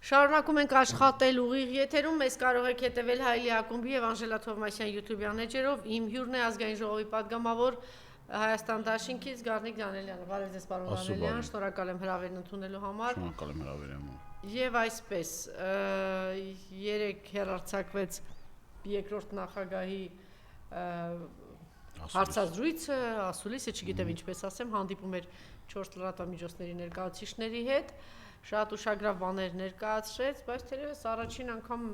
Շարունակում ենք աշխատել ուղիղ եթերում, մեզ կարող եք հետևել Հայլի ակումբի եւ Անժելա Թովմասյան YouTube-յան էջերով, իմ հյուրն է ազգային ժողովի պատգամավոր Հայաստան Դաշինքից Գառնիկ Դանելյանը, բարև ձեզ պարոն Դանելյան, շնորհակալ եմ հրավերն ընդունելու համար։ Շնորհակալ եմ հրավերի համար։ Եվ այսպես, երեք հեռարձակվեց երկրորդ նախագահի հարցազրույցը, ասուլիսը, չգիտեմ ինչպես ասեմ, հանդիպում էր 4 լրատվամիջոցների ներկայացուցիչների հետ, շատ ուշագրավ բաներ ներկայացրեց, բայց թերևս առաջին անգամ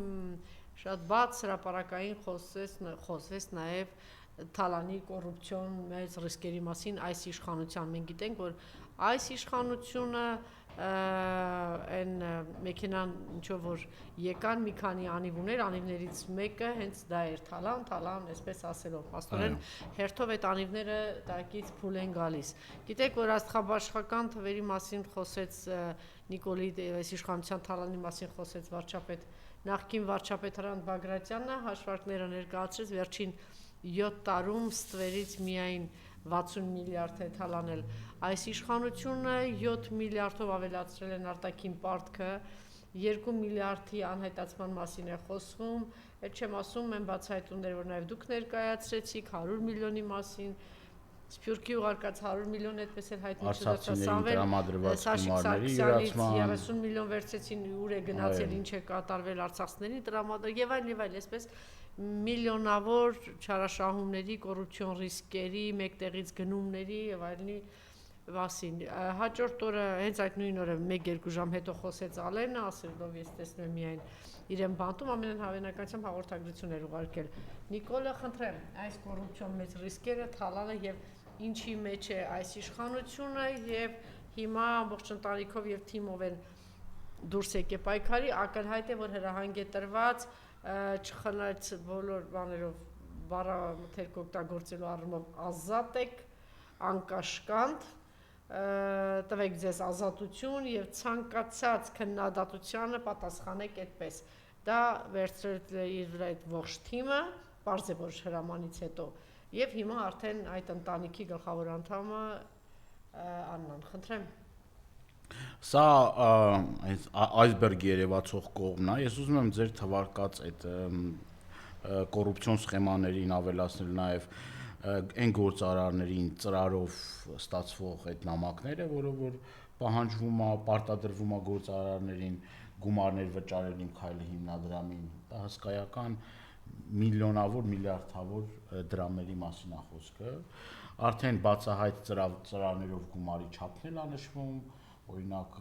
շատ բաց հրապարակային խոսվեց նաև Թալանի կոռուպցիոն մեծ ռիսկերի մասին այս իշխանության։ Մենք գիտենք, որ այս իշխանությունը այն մեքենան ինչով որ եկան մի քանի անիվ ուներ, անիվներից մեկը հենց դա էր Թալան, այսպես ասելով, աստորեն հերթով այդ անիվները տակից փուլ են գալիս։ Գիտեք, որ աստղաբաշխական թվերի մասին խոսեց Նիկոլի այս իշխանության Թալանի մասին խոսեց նախկին վարչապետ Հրանտ Բագրատյանը, հաշվարկները ներկայացրեց վերջին 7 տարում ստվերից միայն 60 միլիարդ է թալանել։ Այս իշխանությունը 7 միլիարդով ավելացրել են արտաքին պարտքը, 2 միլիարդի անհետացման մասին է խոսվում, այդ չեմ ասում, են բացահայտումներ, որ նաև դուք ներկայացրեցիք 100 միլիոնի մասին, Սփյուռքի ուղարկած 100 միլիոն այդպես էլ հայտնի չդարձավ, Սաշիկ Սարգսյանից 30 միլիոն վերցեցին, ուր է գնացել, ինչ է կատարվել արցախցիներին տրամադրել եւ այլ, այսպես միլիոնավոր չարաշահումների, կոռուպցիոն ռիսկերի, մեկտեղից գնումների եւ այլնի մասին։ Հաջորդ օրը հենց այդ նույն օրը 1-2 ժամ հետո խոսեց Ալենը, ասելով ես տեսնում եմ միայն իրեն բանտում ամենայն հավանականությամբ հաղորդագրություն էր ուղարկել։ Նիկոլը, խնդրեմ, այս կոռուպցիոն մեծ ռիսկերը Թալանը եւ ինչի մեջ է այս իշխանությունը եւ հիմա ամբողջ ընտանիքով եւ թիմով են դուրս եկե պայքարի, ակնհայտ է որ հրահանգ է տրված չխնայց բոլոր բաներով բառամթերք օգտագործելու առումով ազատ եք, անկաշկանդ, տվեք ձեզ ազատություն եւ ցանկացած քննադատությանը պատասխանեք այդպես։ Դա վերցրել է իր վրա այդ ողջ թիմը, բարձ է որ հրամանից հետո, եւ հիմա արդեն այդ ընտանիքի գլխավոր անդամը Աննան, խնդրեմ։ Սա այսբերգ երևացող կողմն է, ես ուզում եմ ձեր թվարկած այդ կոռուպցիոն սխեմաներին ավելացնել նաև այն գործարարներին ծրարով ստացվող այդ նամակները, որով որ պահանջվում է, պարտադրվում է գործարարներին գումարներ վճարել իմ քայլի հիմնադրամին, դա հսկայական միլիոնավոր, միլիարդավոր դրամների մասին է խոսքը, արդեն բացահայտ ծրարներով գումարի չափն է նշվում, օրինակ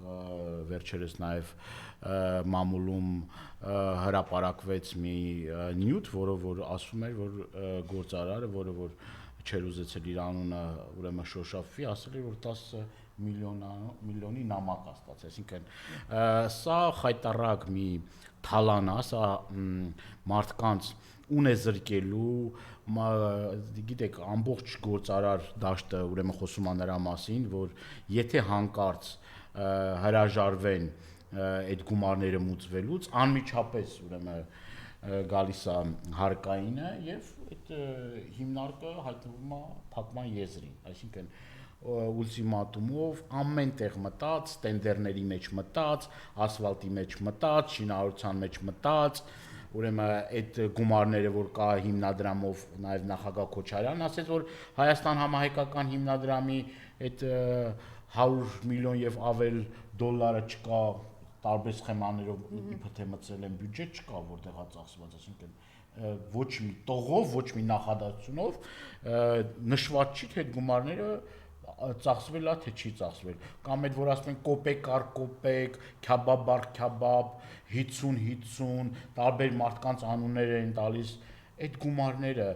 վերջերս նաև մամուլում հրապարակվեց մի նյութ, որով որ ասում էր, որ գործարարը, որը որ չեր ուզեցել իր անունը ուրեմն շոշափվի, ասել էր, որ 10 միլիոնի նամակ է ստացել, այսինքն սա խայտառակ մի թալան է, սա մարդկանց ուն է զրկելու, գիտեք, ամբողջ գործարար դաշտը ուրեմն խոսում է նրա մասին, որ եթե հանկարծ հրաժարվեն այդ գումարները մուծվելուց, անմիջապես ուրեմն գալիս է հարկայինը եւ այդ հիմնարկը հայտնվում է փակման եզրին, այսինքն ուլտիմատումով ամեն տեղ մտած, տենդերների մեջ մտած, ասֆալտի մեջ մտած, շինարարության մեջ մտած, ուրեմն այդ գումարները որ կա հիմնադրամով նաև նախագահ Քոչարյանն ասեց որ Հայաստան համահայկական հիմնադրամի այդ 100 միլիոն եւ ավել դոլարը չկա տարբեր սխեմաներով իբր թե մտցել են բյուջետ չկա որտեղա ծախսված, այսինքն ոչ մի տողով, ոչ մի նախադասությունով նշված չի թե այդ գումարները ծախսվել է թե չի ծախսվել կամ այդ որ ասում են կոպեկ առ կոպեկ, քյաբաբ առ քյաբաբ, 50 տարբեր մարդկանց անուններ են տալիս այդ գումարները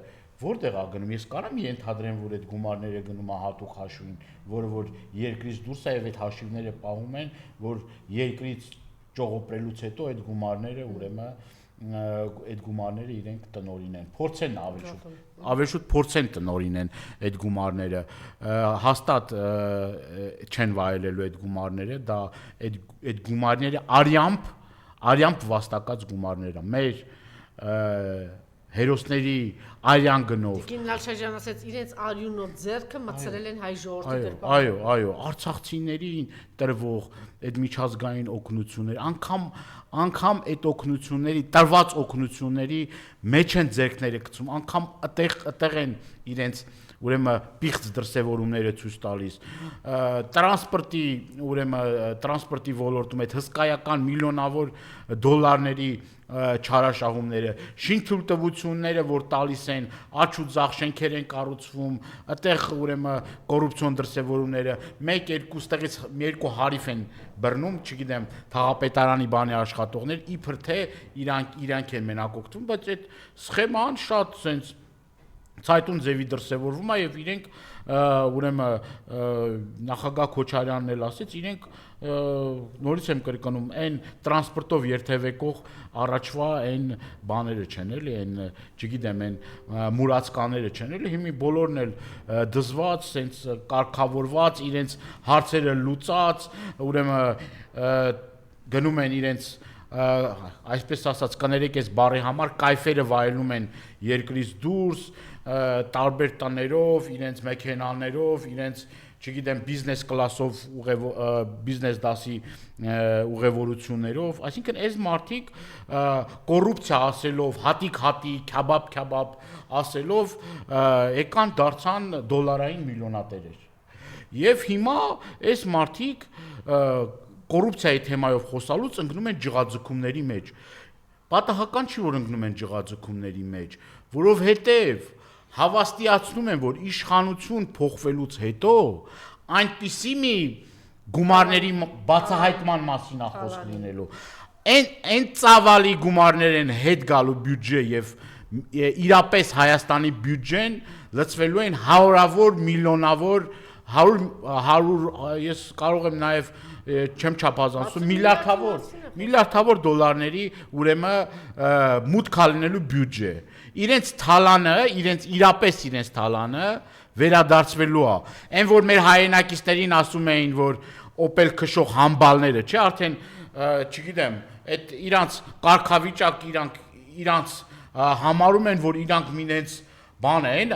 որտեղ է գնում ես կարամ ենթադրեմ որ այդ գումարները գնում է հատուկ հաշվին որը որ երկրից դուրս է եւ այդ հաշիվները պահում են որ երկրից ճողոպրելուց հետո այդ գումարները ուրեմն այդ գումարները իրենք տնօրինեն փորձեն ավելի շուտ փորձեն տնօրինեն այդ գումարները հաստատ չեն վայելելու այդ գումարները դա այդ գումարները արյամբ վաստակած գումարները մեր հերոսների արյան գնով։ Գինալ Շաջան ասաց իրենց արյունով ձեռքը մցրել են հայ ժողովրդի գրպանը։ Այո, արցախցիներին տրվող այդ միջազգային օգնություններ, անգամ այդ օգնությունների, տրված օգնությունների մեջ են ձեռքները գցում, անգամ այդտեղ են իրենց ուրեմն պիղծ դրսևորումները ցույց տալիս։ Տրանսպորտի ոլորտում այդ հսկայական միլիոնավոր դոլարների չարաշահումները, շինթույլտվությունները, որ տալիս են, աճ ու ձախ շենքեր են կառուցվում, այդտեղ ուրեմն կոռուպցիոն դրսևորումները 1-2 տեղից 2 հարիվ են բռնում, չգիտեմ, թաղապետարանի բանի աշխատողներ, իբր թե իրանք են մենակ օգտվում, բայց այդ սխեման շատ sense ցայտուն ձևի դրսևորվում է եւ իրենք ուրեմն նախագահ Քոչարյանն էլ ասեց իրենք նորից եմ կրկնում այն տրանսպորտով երթևեկող առաջվա այն բաները չեն էլի այն չգիտեմ այն մուրացկաները չեն էլի հիմի բոլորն էլ դզված sense կարգավորված իրենց հարցերը լուծած ուրեմն գնում են իրենց այսպես ասած կներեք այս բառի համար կայֆերը վայելում են երկրից դուրս տարբեր տներով, իրենց մեքենաներով, իրենց, չգիտեմ, բիզնես կլասով բիզնես դասի ուղևորություններով, այսինքն այս մարդիկ կոռուպցիա ասելով, հատիկ-հատիկ, քյաբաբ ասելով եկան դարձան դոլարային միլիոնատերեր։ Եվ հիմա այս մարդիկ կոռուպցիայի թեմայով խոսալուց ընկնում են ջղաձգումների մեջ։ Պատահական չի, որ ընկնում են ջղաձգումների մեջ, որովհետև հավաստիացնում են, որ իշխանություն փոխվելուց հետո այնպիսի մի գումարների բացահայտման մասին է խոսք լինելու։ Այն ծավալի գումարներ են հետ գալու բյուջե եւ իրապես Հայաստանի բյուջեն լցվելու են հարյուրավոր միլիոնավոր 100 ես կարող եմ նաեւ չեմ չափազանցում միլիարդավոր դոլարների ուրեմն մուտք լինելու բյուջե իրենց թալանը իրապես իրենց թալանը վերադարձվելու է այն որ մեր հայրենակիցներին ասում էին որ օպել քշող համբալները չէ արդեն չգիտեմ այդ իրանց կարգավիճակ իրանց համարում են որ իրանք մինենց բան են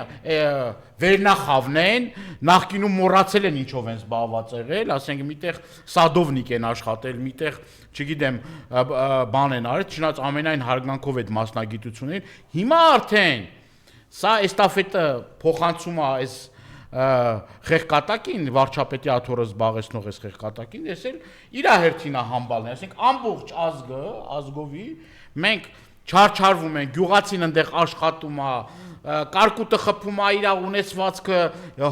վերնախավն են նախկինում մոռացել են ինչով են զբաղված եղել ասենք միտեղ սադովնիկ են աշխատել միտեղ չգիտեմ բան են արել չնայած ամենայն հարգանքով այդ մասնագիտություններին հիմա արդեն սա էստաֆետը փոխանցում է այս խեղկատակին վարչապետի աթոռը զբաղեցնող այս խեղկատակին ես էլ իր հերթին է համբալն ասենք ամբողջ ազգովի մենք չարչարվում են գյուղացին այնտեղ աշխատում է կարկուտը խփում է իր ունեցվածքը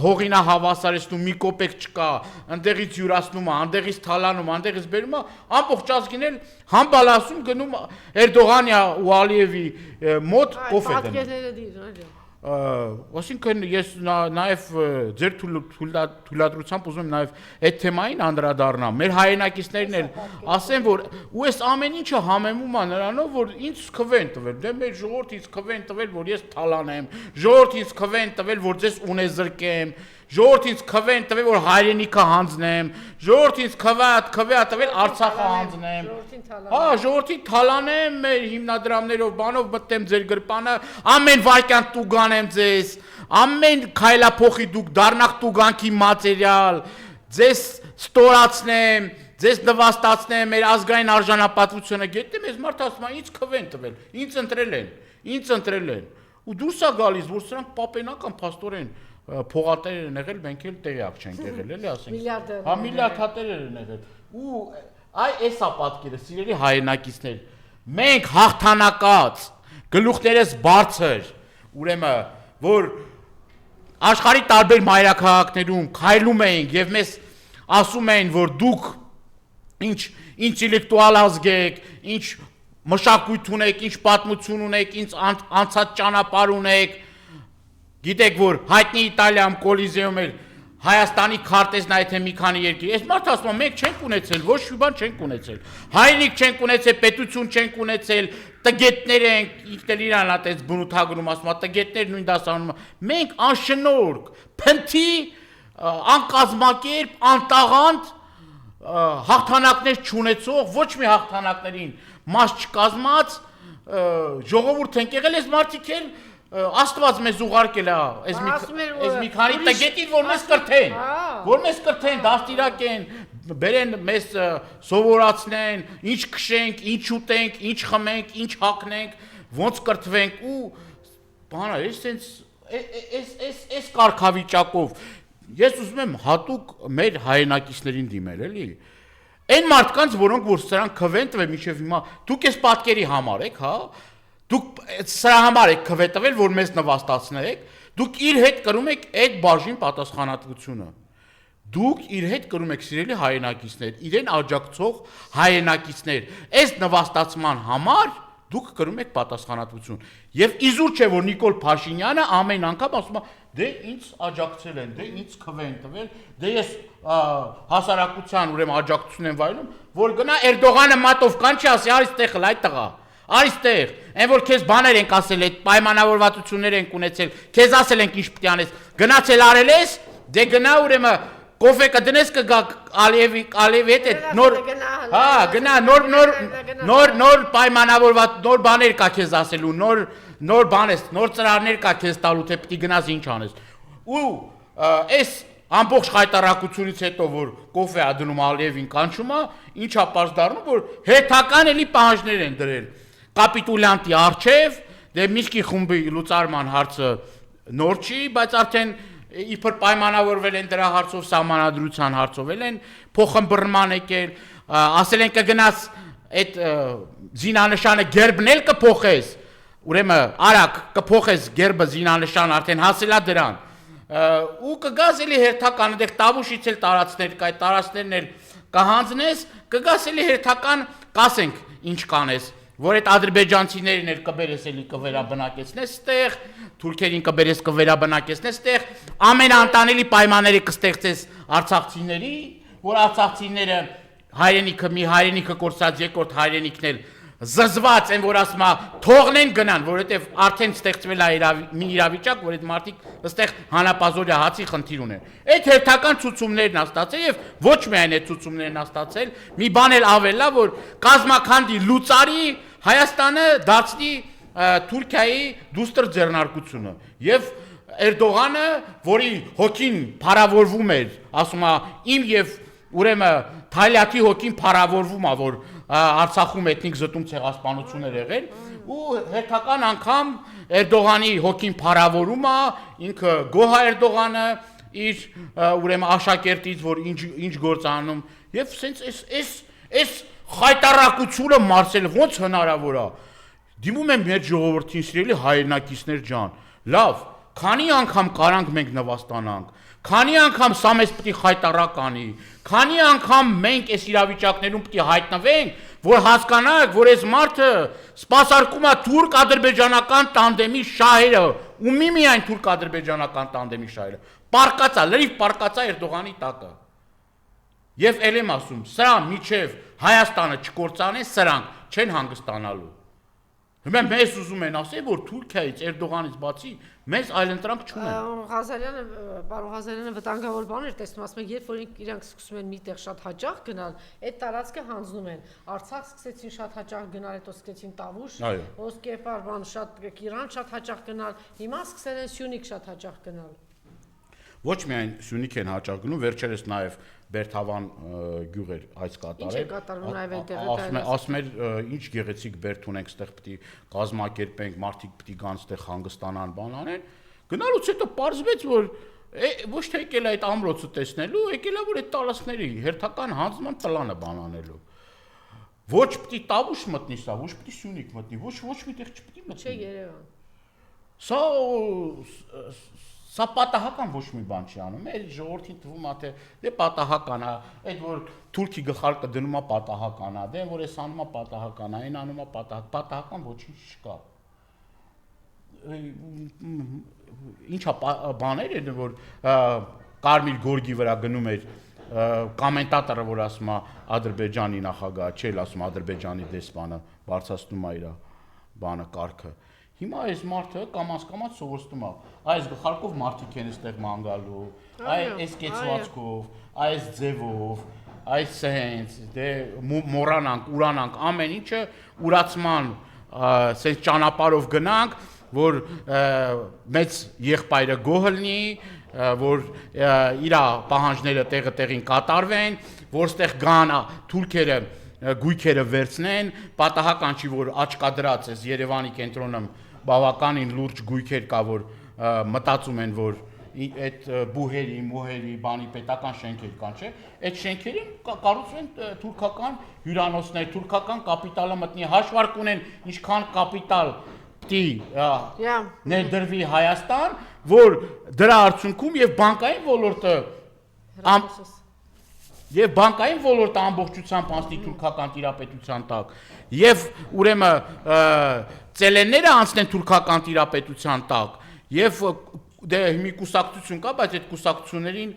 հողինա հավասարեցնում մի կոպեկ չկա այնտեղից յուրացնում է այնտեղից թալանում այնտեղից բերում է ամբողջ ազգին էլ համբալ ասում գնում Էրդողանի ու Ալիևի մոտ կոֆե դնում Այսինքն ես նաև ձեր թույլատրությամբ ուզում եմ նաև այդ թեմային անդրադառնամ մեր հայրենակիցներն էլ ասեն որ ու այս ամեն ինչը համեմում է նրանով որ ինձ քվեն տվել դե մեր ժողովուրդ ինձ քվեն տվել որ ես թալանեմ ժողովուրդ ինձ քվեն տվել որ ձեզ ունեզրկեմ ժողովուրդ ինձ քվեն տվել որ հայրենիքը հանձնեմ ժողովուրդ ինձ քվե տվել Արցախը հանձնեմ հա ժողովրդին թալանեմ մեր հիմնադրամներով բանով մտեմ ձեր գրպանը ամեն վայրկյան տուգանեմ ձեզ ամեն քայլափոխի դուք դառնաք տուգանքի մատերիալ ձեզ ստորացնեմ ձեզ նվաստացնեմ մեր ազգային արժանապատվությունը գետեմ այս մարդը ասում է ինձ քվեն տվել ինձ ընտրել են ու դուրս է գալիս որ սրանք պապենական փաստորեն փողատեր են եղել մենք էլ տեղյակ չենք եղել էլի ասենք հա միլիարդատեր են եղել ու այ էսա պատկերը սիրելի հայրենակիցներ մենք հաղթանակած գլուխներս բարձր ուրեմն որ աշխարհի տարբեր մայրաքաղաքներում քայլում ենք եւ մեզ ասում են որ դուք ինչ ինտելեկտուալ ազգ եք ինչ մշակույթ ունեք ինչ պատմություն ունեք ինչ անցած ճանապարհ ունեք գիտեք որ հայտնի Իտալիայում կոլիզեում էր Հայաստանի քարտեզն այ թե մի քանի երկիր այս մարդը ասում է մենք չենք ունեցել ոչ մի բան չենք ունեցել հայրենիք չենք ունեցել պետություն չենք ունեցել տգետներ ենք ինքն իրան ատես բնութագրում ասում է տգետներ նույն դասանում մենք անշնորհք փնթի անկազմակերպ անտաղանդ հաղթանակներ չունեցող ոչ մի հաղթանակներին մաս չկազմած ժողովուրդ ենք եղել, այս մարդիկ էլ Աստված մեզ ուղարկել է, այս մի քանի տգետին, որ մեզ կրթեն, դաստիարակեն, բերեն մեզ սովորացնեն, ինչ քշենք, ինչ ուտենք, ինչ խմենք, ինչ հագնենք, ոնց կրթվենք ու բանը, այս կարգավիճակով ես ուզում եմ հատուկ մեր հայրենակիցներին դիմել, էլի։ Այն մարդկանց, որոնք որ սրանք քվեն տվել մինչև հիմա, դուք այս պատկերի համար եք, հա։ Դուք սրա համար եք քվե տվել, որ մեզ նվաստացնեք, դուք իր հետ կրում եք այդ բաժին պատասխանատվությունը։ Դուք իր հետ կրում եք սիրելի հայրենակիցներ, իրեն աջակցող հայրենակիցներ, այս նվաստացման համար դուք կրում եք պատասխանատվություն։ Եվ իզուր չէ, որ Նիկոլ Փաշինյանը ամեն անգամ ասում է, դե ինձ աջակցել են, դե ինձ քվե են տվել, դե ես հասարակության ուրեմն աջակցություն եմ վայելում, որ գնա Էրդողանը մատով կանչի ասի, արի ստեղ լայ տղա։ Արիստեղ, այն որ քեզ բաներ ենք ասել, այդ պայմանավորվածություններ ենք ունեցել, քեզ ասել ենք ինչ պիտի անես, գնացել արել ես, դե գնա ուրեմն կոֆե կդնես կգա Ալիևի հետ նոր, հա, գնա նոր պայմանավորված, նոր բաներ կա քեզ ասելու, նոր բան ես, նոր ծրարներ կա քեզ տալու, թե պիտի գնաս ինչ անես։ Ու այս ամբողջ խայտարակությունից հետո որ կոֆե ա դնում Ալիևին կանչում է, ինչա պարզ դառնում, որ հերթական էլի պահանջներ են դրել կապիտուլյանտի առջև, դե Միշկի խումբի լուծարման հարցը նոր չի, բայց արդեն իբր պայմանավորվել են դրա հարցով, սահմանադրության հարցով են փոխըմբռնման եկել, ասել են կգնաս այդ զինանշանը գերբն էլ կփոխես, ուրեմն արագ կփոխես գերբը զինանշան արդեն հասելա դրան, ու կգաս էլի հերթական, այդտեղ Տավուշից էլ տարածքներ կա, այդ տարածքներն էլ կհանձնես, կգաս էլի հերթական կասենք ինչ կանես, որ այդ ադրբեջանցիներին էլ կբերես էլի կվերաբնակեցնես ստեղ, թուրքերին կբերես կվերաբնակեցնես ստեղ, ամենաանտանելի պայմանները կստեղծես արցախցիների, որ արցախցիները հայրենիքը մի հայրենիքը կորցած երկրորդ հայրենիքն էլ զզված են, որ ասում է թողնեն գնան, որովհետև արդեն ստեղծվել է մի իրավիճակ, որ այդ մարդիկ այստեղ հանապազորյա հացի խնդիր ունեն։ Այդ հերթական ցուցումներն ա ստացել եւ ոչ միայն այդ ցուցումներն ա ստացել, մի բան էլ ավելա, որ կազմականդի լուծարի Հայաստանը դարձնի Թուրքիայի դուստր ձեռնարկությունը եւ Էրդողանը, որի հոգին փարավորվում էր, ասում է իմ եւ ուրեմն Թալյակի հոգին փարավորվում է, որ Արցախում էթնիկ զտում ցեղասպանություններ եղել ու հերթական անգամ Էրդողանի հոգին փարավորում է, ինքը Գոհա Էրդողանը իր ուրեմն աշակերտից, որ ինչ գործ անում եւ սենց այս խայտարակությունը Մարսել ոնց հնարավոր է։ Դիմում եմ մեր ժողովրդին սիրելի հայրենակիցներ ջան, լավ, քանի անգամ կարանք մենք նվաստանանք, քանի անգամ սա մեզ պիտի խայտարակ անի, քանի անգամ մենք այս իրավիճակներում պիտի հայտնվենք, որ հասկանանք, որ այս մարդը սպասարկում է թուրք-ադրբեջանական տանդեմի շահերը, ու միայն թուրք-ադրբեջանական տանդեմի շահերը, պարկած է, լրիվ պարկած է Էրդողանի տակը։ Եվ ել եմ ասում, սրա միջև Հայաստանը չկործանեն, սրանք չեն հանգստանալու։ Հիմա մեզ ուզում են ասել, որ Թուրքիայից, Էրդողանից բացի մեզ այլընտրանք չունեն։ Պարոն Ղազարյանը վտանգավոր բան էր տեսնում, ասում են, երբ որ իրանք սկսում են միտեղ շատ հաճախ գնալ, այդ տարածքը հանձնում են։ Արցախ սկսեցին շատ հաճախ գնալ, հետո սկսեցին Տավուշ, Ոսկեփար, բան շատ Կիրան շատ հաճախ գնալ, հիմա սկսել են Սյունիք շատ հաճախ գնալ։ Ոչ միայն Սյունիք են հաճախ գնում, վերջերս նաև Բերթավան գյուղեր այս կատարել, ասում էր ինչ գեղեցիկ բերդ ունենք, ստեղ պիտի կազմակերպենք, մարդիկ պիտի գան ստեղ հանգստանան, բան անեն, գնալուց հետո պարզվեց, որ ոչ թե եկել է այդ ամրոցը տեսնելու, եկել է որ այդ տարածքների հերթական հանձնման պլանը բան անելու։ Ոչ պիտի Տավուշ մտնի սա, ոչ պիտի Սյունիք մտնի, ոչ մի տեղ չպիտի մտնի։ Չէ Երևան։ Սա պատահական ոչ մի բան չի անում, մեր ժողովրդին թվում է թե դե պատահական է, այդ որ թուրքի գլխարկը դնում է պատահական է, դե որ էս անում է պատահական է, այն անում է պատահական ոչինչ չկա։ Ինչա բաներ են որ Կարմիր գորգի վրա գնում էր կոմենտատորը, որ ասում է Ադրբեջանի նախագահ, չէ, ասում Ադրբեջանի դեսպանը բարձրացնում է իր բանը կարգը։ Հիմա այս մարդը կամաց սովորստում է, այս գլխարկով մարդիկ են այստեղ մանգալու, այս կեցվածքով, այս ձևով, այս սենց, դե մոռանանք, ուրանանք, ամեն ինչը ուրացման սենց ճանապարհով գնանք, որ մեծ եղբայրը գոհ լինի, որ իր պահանջները տեղին կատարվեն, որ ստեղ գան թուրքերը գույքերը վերցնեն, պատահական չի որ աչկադրած էս Երևանի կենտրոնում բավականին լուրջ գույքեր կա, որ մտածում են, որ այդ բուհերի, մուհերի, բանի պետական շենքեր կան, չէ՞, այդ շենքերին կառուցվեն թուրքական հյուրանոցներ, թուրքական կապիտալը մտնի, հաշվարկ ունեն ինչքան կապիտալ պիտի ներդրվի Հայաստան, որ դրա արդյունքում եւ բանկային ոլորտը եւ բանկային ոլորտը ամբողջությամբ անցնի թուրքական տիրապետության տակ եւ ուրեմն ծելենները անցնեն թուրքական տիրապետության տակ եւ դե մի կուսակցություն կա, բայց այդ կուսակցություններին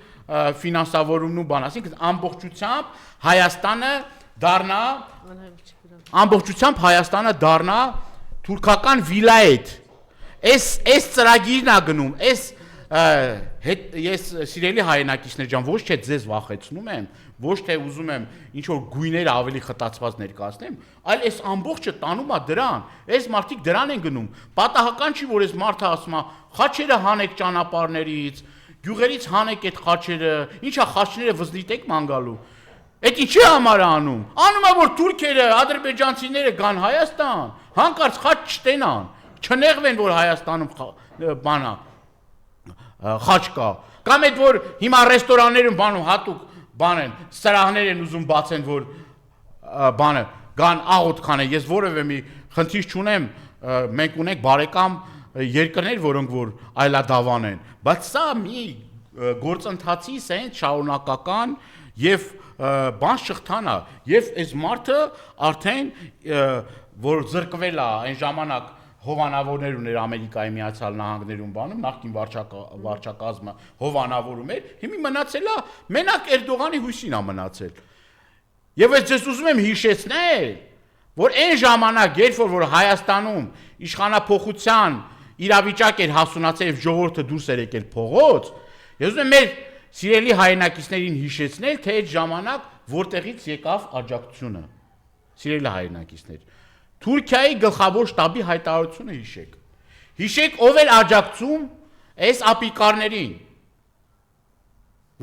ֆինանսավորումն ու բան, ասենք ամբողջությամբ Հայաստանը դառնա թուրքական վիլայետ։ Այս ծրագիրն է գնում, ես սիրելի հայրենակիցներ ջան, ոչ թե ձեզ վախեցնում եմ, ոչ թե ուզում եմ ինչ որ գույներ ավելի խտացված ներկայացնեմ, այլ այս ամբողջը տանում է դրան, այս մարդիկ դրան են գնում։ Պատահական չի, որ այս մարդը ասում է, խաչերը հանեք ճանապարհներից, գյուղերից հանեք այդ խաչերը, ինչա խաչները վզնիտեք ման գալու։ Այդ ինչի համար է անում։ Անում է, որ թուրքերը, ադրբեջանցիները գան Հայաստան, հանկարծ խաչ չտենան, չնեղվեն, որ Հայաստանում բանա խաչ կա։ Կամ այդ որ հիմա ռեստորաններում բանում հատուկ բան են, սրահներ են ուզում բացեն, որ բանը գան աղոտ քանեն։ Ես որևէ մի խնդիր չունեմ, մենք ունենք բարեկամ երկրներ, որոնք որ այլադավան են, բայց սա մի գործընթացի սենց շարունակական եւ բան շղթան է, եւ այս մարդը արդեն որ զրկվել է այն ժամանակ հովանավորներ ուներ Ամերիկայի Միացյալ Նահանգներում բանում, նախկին վարչակազմը հովանավորում էր, հիմա մնացել է մենակ Էրդողանի հույսին է մնացել։ Եվ ես ձեզ ուզում եմ հիշեցնել, որ այն ժամանակ, երբ որ Հայաստանում իշխանափոխության իրավիճակ էր հասունացել եւ ժողովուրդը դուրս էր եկել փողոց, ես ուզում եմ մեր սիրելի հայրենակիցներին հիշեցնել, թե այդ ժամանակ որտեղից եկավ աջակցությունը։ Սիրելի հայրենակիցներ, Թուրքիայի գլխավոր շտաբի հայտարարությունը հիշեք։ Հիշեք ով էր աջակցում այս ապիկարներին,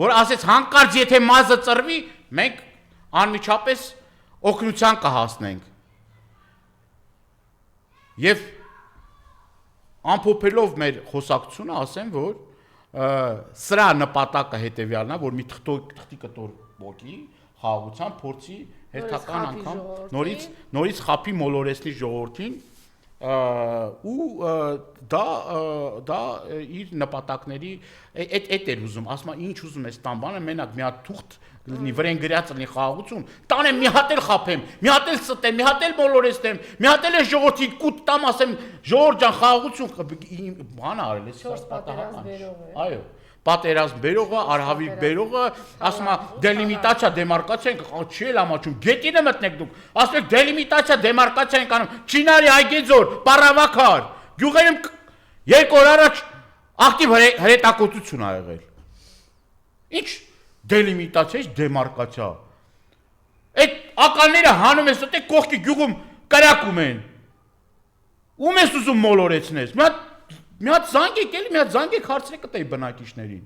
որ ասեց հանկարծ եթե մազը ծռվի, մենք անմիջապես օգնության կհասնենք։ Եվ ամփոփելով մեր խոսակցությունը ասեմ, որ սրա նպատակը հետևյալն է, որ մի թղթի կտոր ոգի խաղաղության փորձի հերթական անգամ նորից խափի մոլորեսնի ժողովրդին ու դա իր նպատակների այդ էր ուզում, ասում է ինչ ուզում ես տան բանը, մենակ մի հատ թուղթ լինի, վրեն գրած լինի խաղաղություն, տանեմ մի հատ էլ խափեմ, մի հատ էլ ստեմ, մի հատ էլ մոլորեսնեմ, մի հատ էլ ժողովրդի կուտ տամ, ասեմ ժողովուրդ ջան խաղաղություն, բան արել ես, պատահական։ Այո, պատերազմ բերողը, արհավիր բերողը, ասում է դելիմիտացիա, դեմարկացիա ենք, չի էլ ամաչում, գետինը մտնեք դուք, ասում եք դելիմիտացիա, դեմարկացիա ենք անում, Չինարի Այգեձոր, Պարավաքար, գյուղերում 2 օր առաջ ակտիվ հրետակոծություն ա եղել։ Ինչ դելիմիտացիա, ինչ դեմարկացիա։ Այդ ականները հանում ես, դե կողքի գյուղում կրակում են։ Ում ես ուզում մոլորեցնես։ Մի հատ զանգեք էլի, մի հատ զանգեք հարցրեք այ բնակիչներին։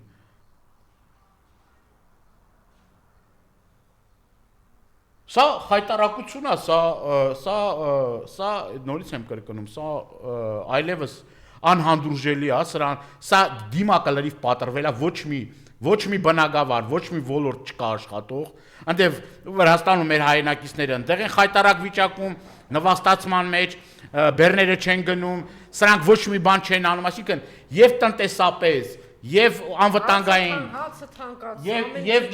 Սա հայտարարություն է, սա նորից եմ կրկնում, սա այլևս անհանդուրժելի է, սա դիմակը լրիվ պատրվել է, ոչ մի բնակավար, ոչ մի ոլորտ չկա աշխատող, այնտեղ Վրաստանում մեր հայրենակիցները այնտեղ են խայտարակ վիճակում, նվաստացման մեջ, բեռները չեն գնում, սրանք ոչ մի բան չեն անում, այսինքն եւ տնտեսապես, եւ անվտանգային,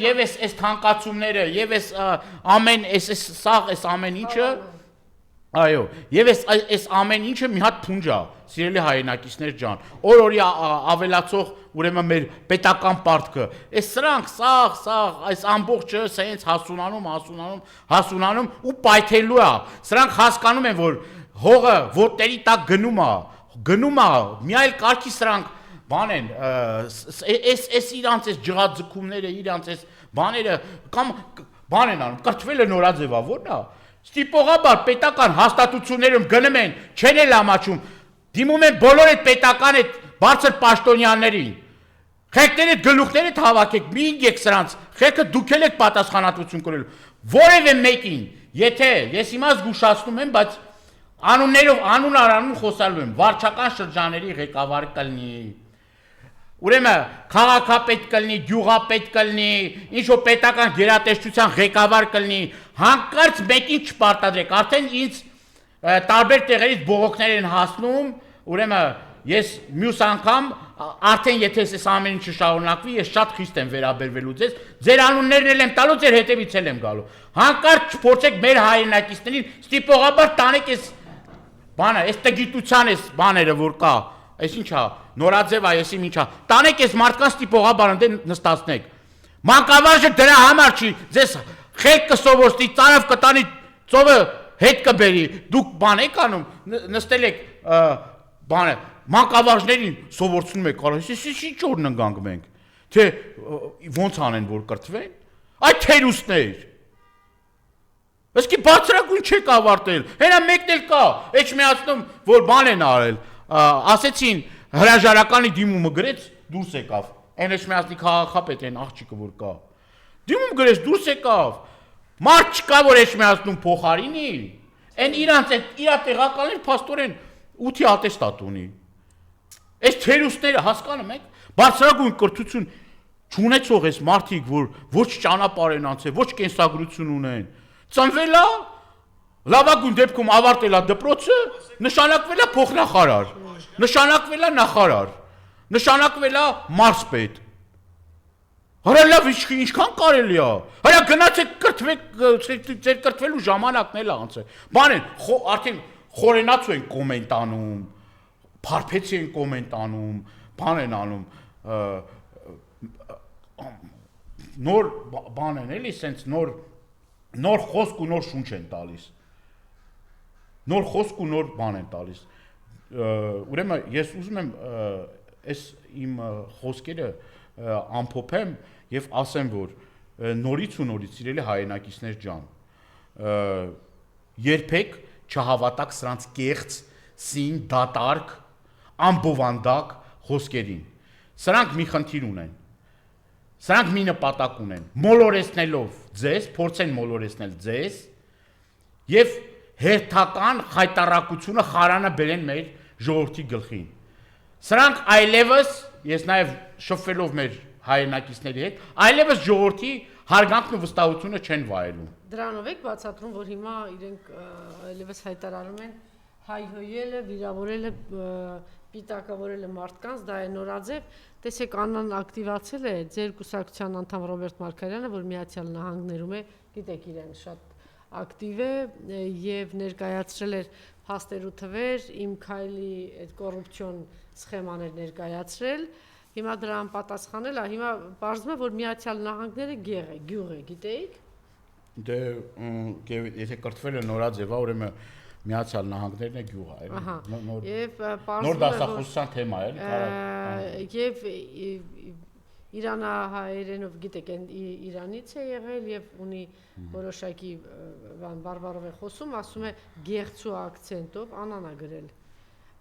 եւ այս թանկացումները, եւ այս ամեն այս ամեն ինչը, այո, եւ այս ամեն ինչը մի հատ փունջ է, սիրելի հայրենակիցներ ջան, օր-օրի ավելացող ուրեմն մեր պետական պարտքը, այս սրանք, սաղ, այս ամբողջը սենց հասունանում ու պայթելու է, սրանք հասկանում են, որ հողը ոտների տակ գնում է, մի այլ կարգի սրանք բան են, այս իրանց այս ջղաձգումները, իրանց այս բաները, կամ բան են անում, կրթվելը նորաձևավորն է, Ստիպողաբար պետական հաստատություններում գնում են, չեն էլ ամաչում, դիմում են բոլոր այդ պետական այդ բարձր պաշտոնյաներին։ Խելքներ այդ գլուխներդ հավաքեք, մի ինգեք սրանց, խելքը դուք էլ եք պատասխանատվություն կրելու։ Որևէ մեկին, եթե ես հիմա զգուշացնում եմ, բայց անուններով անուն արանուն խոսալու եմ, վարչական շրջանների ղեկավար կլինի, ուրեմն քաղաքապետ կլինի, գյուղապետ կլինի, ինչ որ պետական գերատեսչության ղեկավար կլինի, հանկարծ մեկին չպարտադրեք, արդեն ինձ տարբեր տեղերից բողոքներ են հասնում, ուրեմն ես մյուս անգամ արդեն եթե ես ամեն ինչը շարունակվի, ես շատ խիստ եմ վերաբերվելու ձեր անուններն էլ եմ տալու, ձեր հետևից էլ եմ գալու։ Հանկարծ չփորձեք մեր հայրենակիցներին ստիպողաբար տանեք այս բանը, այս տգիտության այս բաները որ կա, այս ինչա, նորաձև է, եսի ինչա, տանեք այս մարդկանց ստիպողաբար ընդ նստացնեք։ Մանկավարժը դրա համար չի, ձեզ խելք կսովորեցնի, ծանավ կտանի, ծովը հետ կբերի, դուք բան եք անում, նստել եք բանը, մանկավարժներին սովորեցնում եք, ես ինչ որ ննգանք մենք, թե ոնց անեն, որ կրթվեն, այդ թերուստներ, ըսկի բարձրագույն չեք ավարտել, հենա մեկն էլ կա, էջմիածնում, որ բան են արել, ասեցին հրաժարականի դիմումը գրեց, դուրս եկավ, այն էջմիածնի քաղաքապետ են աղջիկը որ կա, դիմում գրեց, դուրս եկավ, մարդ չկա, որ էջմիածնում փոխարինի, այն իրանց իրա տեղականին փաստորեն 8-ի ատեստատ ունի, այս թերուստները հասկանում եք, բարձրագույն կրթություն չունեցող այս մարդիկ, որ ոչ ճանապարհ են անցել, ոչ կենսագրություն ունեն, ծնվել է, լավագույն դեպքում ավարտել է դպրոցը, նշանակվել է փոխնախարար, նշանակվել է նախարար, նշանակվել է մարզպետ։ Հələ լավ ինչքան կարելի է։ Հələ գնացեք կրթվեք, ձեր կրթվելու ժամանակն էլ անցել։ Բան են, արդեն խորենացու են կոմենտ անում, փարփեցի են կոմենտ անում, բան են անում, նոր բան են էլի, սենց նոր խոսք ու նոր շունչ են տալիս։ Նոր խոսք ու նոր բան են տալիս։ Ուրեմն ես ուզում եմ այս իմ խոսքերը ամփոփեմ եւ ասեմ, որ նորից ու նորից սիրելի հայրենակիցներ ջան, երբեք չհավատաք սրանց կեղծ, սին, դատարկ, ամբովանդակ խոսքերին։ Սրանք մի խնդիր ունեն։ Սրանք մի նպատակ ունեն, մոլորեցնելով ձեզ, փորձեն մոլորեցնել ձեզ եւ հերթական խայտարակությունը խարանը բերեն մեր ժողովրդի գլխին։ Սրանք այլևս, ես նաեւ շփվելով մեր հայրենակիցների հետ, այլևս ժողովրդի հարգանքն ու վստահությունը չեն վայելում։ Դրանով եք բացատրում, որ հիմա իրենք այլևս հայտարարում են հայհոյելը, վիրավորելը, պիտակավորելը մարդկանց, դա է նորաձև։ Տեսեք, Աննան ակտիվացել է ձեր կուսակցության անդամ Ռոբերտ Մարգարյանը, որ Միացյալ Նահանգներում է, գիտեք իրեն շատ ակտիվ է եւ ներկայացրել էր փաստեր ու թվեր, իմ քայլի այդ կոռուպցիոն սխեմաներ ներկայացրել։ Հիմա դրան պատասխանել, հիմա բարձում է, որ Միացյալ Նահանգները գյուղ է, գիտեիք։ Դե եթե կրթվել է նորաձև, ուրեմն Միացյալ Նահանգներն է գյուղ է, նոր դասախոսության թեմա է, եւ իրանահայերենով գիտեք, Իրանից է եղել եւ ունի որոշակի բարբարով է խոսում, ասում է գեղցու ակցենտով, Անանա գրել։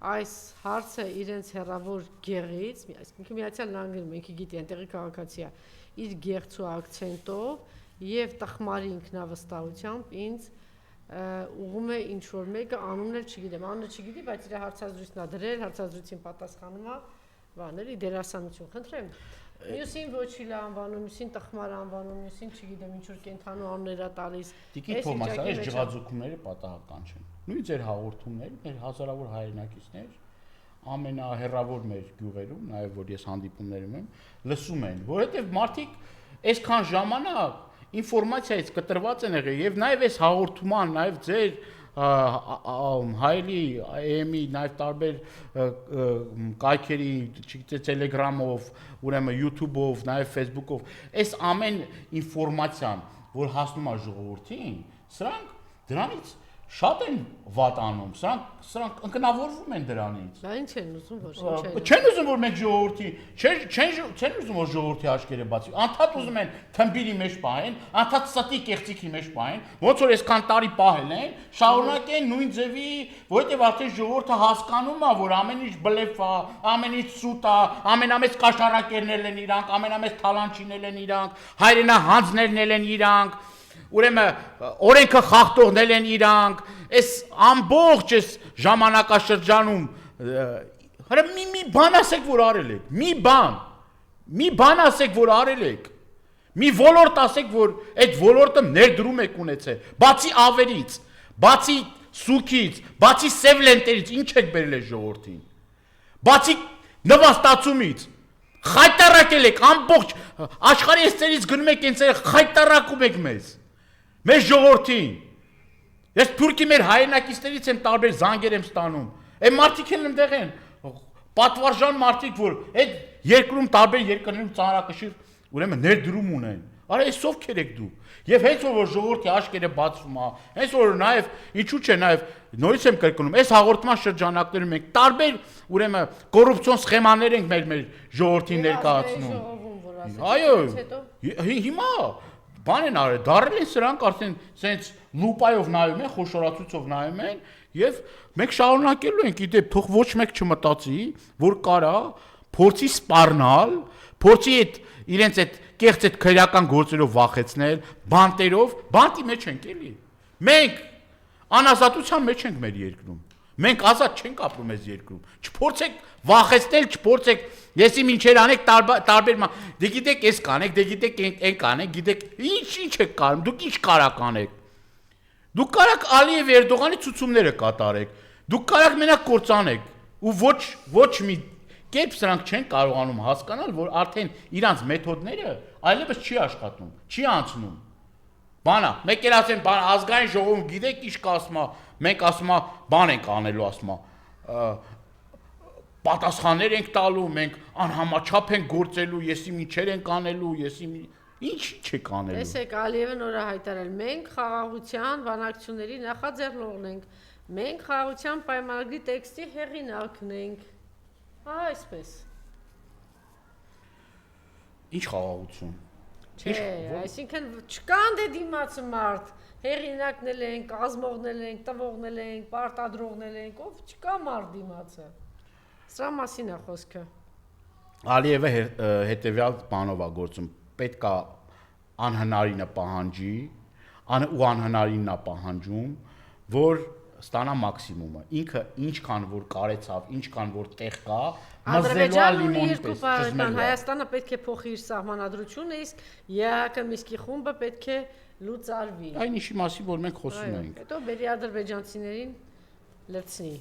Այս հարցը իրենց հերավոր գեղից, այսինքն Միացյալ Նահանգներում ինքը գիտի, այնտեղի քաղաքացի է, իր գեղցու ակցենտով եւ տխմարի ինքնավստահությամբ ինձ ուղում է ինչ որ մեկը, անունն էլ չգիտեմ, անունը չգիտի, բայց իր հարցազրույցն է դրել, հարցազրույցին պատասխանում է, բաների դերասանություն, խնդրեմ։ Մյուսին ոչիլ է անվանում, մյուսին տխմար է անվանում, մյուսին չգիտեմ ինչ որ կենթանու անուններ է տալիս։ Տիկին Թոմաս, այս ջղաձուկումները պատահական չեն։ Նույն ձեր հաղորդումները, մեր հազարավոր հայրենակիցներ, ամենահեռավոր մեր գյուղերում, նաև որ ես հանդիպումներում եմ, լսում են, որովհետև մարդիկ այսքան ժամանակ ինֆորմացիայից կտրված են եղել եւ նաեւ այս հաղորդման, նաեւ ձեր հայելի AM-ի, նաեւ տարբեր կայքերի, չգիտեմ, Telegram-ով, ուրեմն YouTube-ով, նաեւ Facebook-ով, այս ամեն ինֆորմացիան, որ հասնում է ժողովրդին, սրանք դրանից շատ են վատանում, սրանք ընկնավորվում են դրանից։ Դա ինչ են ուզում, որ ինչ են։ Չեն ուզում որ մենք ժողովրդի, չեն ուզում որ ժողովրդի աչքերը բացի։ Անդադ ուզում են թմբիրի մեջ պահեն, անդադ ստի կեղծիքի մեջ պահեն, ոնց որ այսքան տարի պահել են, շարունակեն նույն ձևի, որովհետև արդեն ժողովուրդը հասկանում է, որ ամեն ինչ բլեֆ է, ամեն ինչ սուտ է, ամենամեծ կաշառակերներն են իրանք, ամենամեծ թալանչիներն են իրանք, հայրենահանձներն են իրանք, ուրեմն օրենքը խախտողներ են իրանք, այս ամբողջ այս ժամանակաշրջանում հələ մի բան ասեք որ արել եք, մի բան ասեք որ արել եք, մի ոլորտ ասեք որ այդ ոլորտը ներդրում եք ունեցել, բացի ավերից, բացի սուքից, բացի սև լենտերից, ինչ եք բերել այս ժողովրդին, բացի նվաստացումից, խայտարակել եք ամբողջ աշխարհի այս ծերից գնում եք այնց խայտարակում եք մեզ ժողովրդին։ Ես թուրքի մեր հայրենակիցներից եմ տարբեր զանգեր եմ ստանում։ Այդ մարդիկ են ընդեղ են, պատվարժան մարդիկ, որ այդ երկրում տարբեր երկրներում ծանրակշիռ ուրեմն ներդրում ունեն։ Արա այս ովքեր եք դու։ Եվ հենց որ ժողովրդի աչքերը բացվում է, հենց որ նաև ինչու՞ չէ նաև նորից եմ կրկնում, այս հաղորդման շրջանակներում մենք տարբեր ուրեմն կոռուպցիոն սխեմաներ ենք մեր ժողովրդին ներկայացնում։ Այո, հիմա բան են արել, դարել են սրանք արդեն սենց լուպայով նայում են, խոշորացույցով նայում են եւ մենք շարունակելու ենք իդեպ թող ոչ մեկ չմտածի, որ կարա փորձի սպառնալ, փորձի այդ իրենց այդ կեղծ այդ քրեական գործերով վախեցնել, բանտի մեջ ենք էլի։ Մենք անազատության մեջ ենք մեր երկրում։ Մենք ազատ չենք ապրում այս երկրում։ Չփորձեք վախեցնել, չփորձեք եսի ինչեր անեք տարբեր դե գիտեք էս կանեք, դե գիտեք այն կանեք, գիտեք ինչ եք կարում, դուք ինչ կարաք անեք։ Դուք կարաք Ալիև Էրդողանի ցուցումները կատարեք։ Դուք կարաք մենակ կործանեք ու ոչ մի կերպ սրանք չեն կարողանում հասկանալ, որ արդեն իրանց մեթոդները այլևս չի աշխատում, չի անցնում։ Բանա, մեկ էլ ասեն, բան ազգային ժողովում գիտեք ինչ կասմա, մենք ասում բան ենք անելու, ասում պատասխաններ ենք տալու, մենք անհամաչափ ենք գործելու, եսի միջեր ենք անելու, եսի ինչ չեք անելու։ Տեսեք, Ալիևն օր հայտարարել, մենք խաղաղության բանակցությունների նախաձեռնողն ենք, մենք խաղաղության պայմանագրի տեքստի հեղինակն ենք։ Այսպես։ Ինչ խաղաղություն։ Չէ, այսինքն չկան դե դիմացը մարդ, հեղինակնել ենք, կազմողնել ենք, տվողնել ենք, պարտադրողնել ենք, ով չկա մարդ դիմացը։ Սրա մասին է խոսքը։ Ալիևը հետևյալ բանով է գործում, պետք է անհնարինը պահանջի, ու անհնարինն է պահանջում, որ ստանա մաքսիմումը։ Ինքը ինչքան որ կարեցավ, ինչքան որ տեղ կա, մզելու լիմոնի պես։ Հայաստանը պետք է փոխի իր սահմանադրությունը, իսկ ԵԱՀԿ Միսկի խումբը պետք է լուծարվի։ Այն ինչի մասին որ մենք խոսում ենք։ Հետո բերի ադրբեջանցիներին լցնի։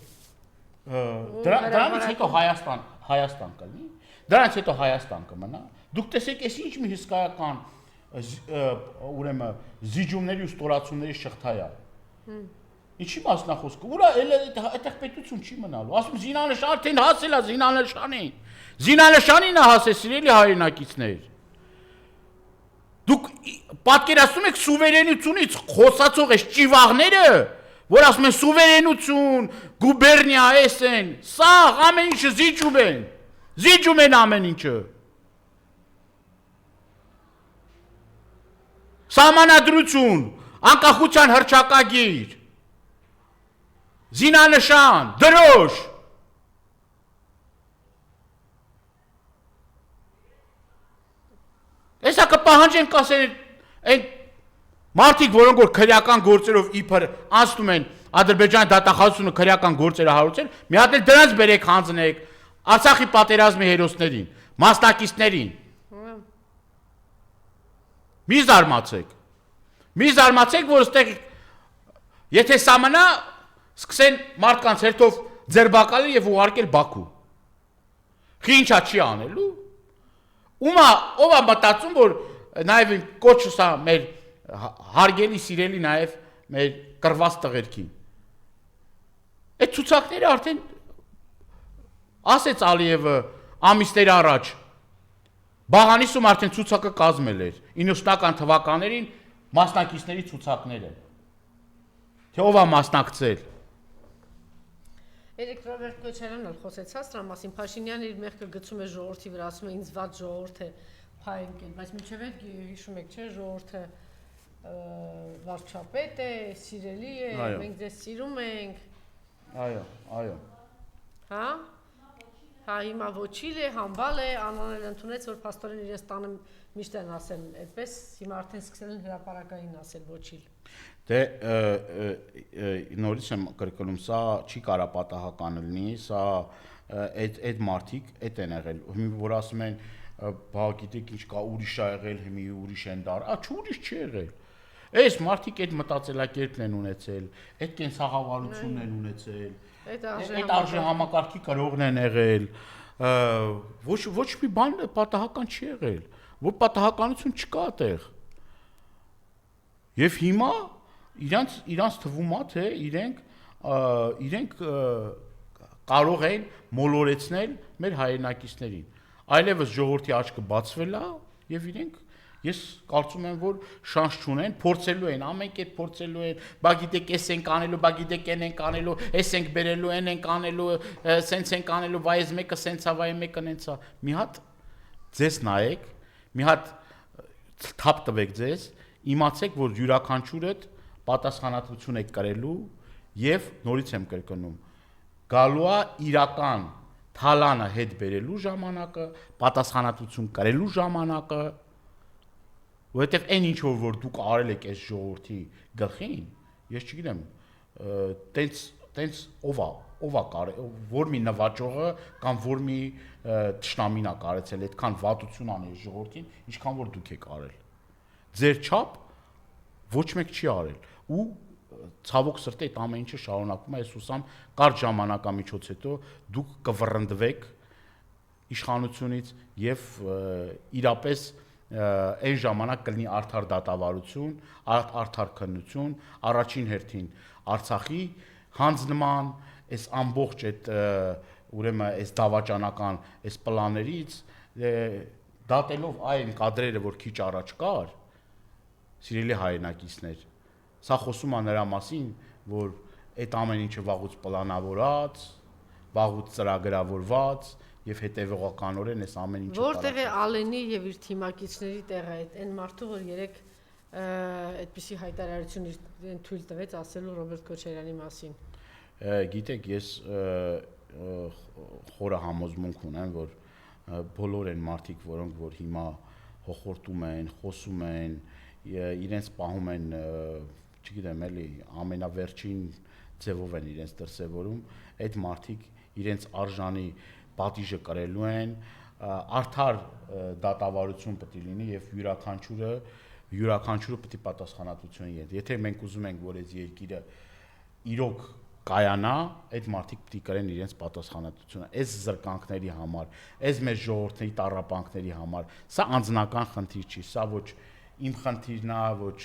Դրանից հետո Հայաստան կլինի։ Դրանից հետո Հայաստան կմնա։ Դուք տեսեք, այս ինչ մի հսկայական ուրեմն զիջումների ու ստորացումների շղթա է։ Ինչի մասն է խոսքը։ Ուրա այդտեղ պետություն չի մնալու։ Ասում զինանշան արդեն հասել է զինանշանին։ Զինանշանին է հասել, սիրելի հայրենակիցներ։ Դուք պատկերացնում եք սուվերենությունից խոսացող այս ճիվաղները, որ ասում են սուվերենություն, գուբերնիա էս են, սա ամեն ինչը զիջում են ամեն ինչը։ Սահմանադրություն, անկախության հռչակագիր, զինանշան, դրոշ։ Էսա կպահանջեն կասեն այն մարդիկ, որոնք որ քրեական գործերով իբր անցնում են Ադրբեջանի դատախազությունը քրեական գործերը հարուցել, մի հատ էլ դրանց բերեք հանձնեք Արցախի պատերազմի հերոսներին, մասնակիցներին։ Մի զարմացեք, որ այստեղ եթե սամանա սկսեն մարդկանց հերթով ձերբակալել եւ ուղարկել Բաքու։ Ինչա չի անելու։ Ով է մտածում, որ նաեւ կոչը սա մեր հարգելի սիրելի նաեւ մեր կռված տղերքին։ Այդ ցուցակները արդեն ասեց Ալիևը ամիսներ առաջ Բաղանիսում արդեն ցուցակը կազմել էր 90-ական թվականներին մասնակիցների ցուցակները։ Թե ով է մասնակցել։ Երեք Ռոբերտ Քոչարյանն էլ խոսեցած դրա մասին, Փաշինյանը իր մեղքը գցում է ժողովրդի վրա, ասում է ինձ վատ ժողովուրդ է փայենք են, բայց մինչև այդ հիշում եք, չէ, ժողովուրդը վարչապետ է, սիրելի է, մենք ձեզ սիրում ենք։ Այո։ Հա? Հա, հիմա ոչիլ է, համբալ է, անանել ընդունեց, որ փաստորեն իրենց տանը միշտ են ասել, այդպես հիմա արդեն սկսել են հրապարակային ասել ոչիլ։ Դե նորից եմ կրկնում, սա չի կարա պատահական լինի, սա այդ մարդիկ այդ են եղել, որ ասում են, բա գիտեք ինչ կա, ուրիշ է եղել, հիմի ուրիշ են դար, ուրիշ չի եղել։ Այս մարդիկ այդ մտածելակերպն են ունեցել, այդ կենսաղավարությունն են ունեցել, այդ արժեհամակարգի կրողն են եղել, ոչ մի բան պատահական չի եղել, որ պատահականություն չկա այդտեղ։ Եվ հիմա իրանց թվում է, թե իրենք կարող են մոլորեցնել մեր հայրենակիցներին։ Այլևս ժողովրդի աչքը բացվել է եւ իրենք ես կարծում եմ, որ շանս չունեն, փորձելու են, ամեն կերպ փորձելու են, բա գիտեք, էս ենք անելու, բա գիտեք, այն ենք անելու, էս ենք բերելու, այն ենք անելու, սենց ենք անելու, վայ այս մեկը սենց է, վայ մեկը նենց է։ Մի հատ ձեզ նայեք, մի հատ թափ տվեք ձեզ, իմացեք, որ յուրաքանչյուրդ պատասխանատվություն եք կրելու եւ նորից եմ կրկնում, գալու է իրական թալանը հետ բերելու ժամանակը, պատասխանատվություն կրելու ժամանակը, որովհետև այն ինչ որ դուք արել եք այս ժողովրդի գլխին, ես չգիտեմ, տենց ով է որ մի նվաճողը կամ որ մի թշնամին է կարեցել այդքան վատություն անել ժողովրդին, ինչքան որ դուք եք արել։ Ձեր չափ ոչ մեկ չի արել ու ցավոք սրտի այդ ամեն ինչը շարունակվում է, ես հուսամ կարճ ժամանակամիջոց հետո դուք կվռնդվեք իշխանությունից եւ իրապես այն ժամանակ կլինի արդար դատավարություն, արդար քննություն, առաջին հերթին Արցախի հանձնման, այս ամբողջ այդ ուրեմն այս դավաճանական այս պլաններից դատելով այն կադրերը, որ քիչ առաջ կար, սիրելի հայրենակիցներ, սա խոսում է նրա մասին, որ այդ ամեն ինչը վաղուց պլանավորած, վաղուց ծրագրավորված եւ հետեւողականորեն այս ամեն ինչը որտեղ է Ալենի եւ իր թիմակիցների տեղը այն մարդու, որ երեք այդպիսի հայտարարություն թույլ տվեց ասելու Ռոբերտ Քոչարյանի մասին։ Գիտեք, ես խորը համոզմունք ունեմ, որ բոլոր այն մարդիկ, որոնք որ հիմա հոխորտում են, խոսում են, իրենց պահում են, չգիտեմ, էլի ամենավերջին ձևով են իրենց դրսևորում, այդ մարդիկ իրենց արժանի պատիժը կրելու են, արդար դատավարություն պետք է լինի եւ յուրաքանչյուրը պետք է պատասխանատվություն ունենա։ Եթե մենք ուզում ենք, որ այս երկիրը իրոք կայանա, այդ մարդիկ պետք է կրեն իրենց պատասխանատվությունը։ Այս զրկանքների համար, այս մեր ժողովրդի տառապանքների համար, սա անձնական խնդիր չի, սա ոչ իմ խնդիրն է, ոչ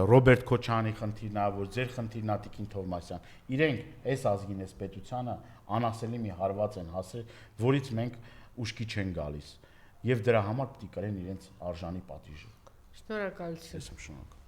Ռոբերտ Քոչարյանի խնդիրն է, ոչ ձեր խնդիրն է Տիկին Թովմասյան։ Իրենք այս ազգին, այս պետությանը անասելի մի հարված են հասել, որից մենք ուշքի չեն գալիս։ Եվ դրա համար պետք է կրեն իրենց արժանի պատիժը։ Շնորհակալություն։ Ես եմ շնորհակալ։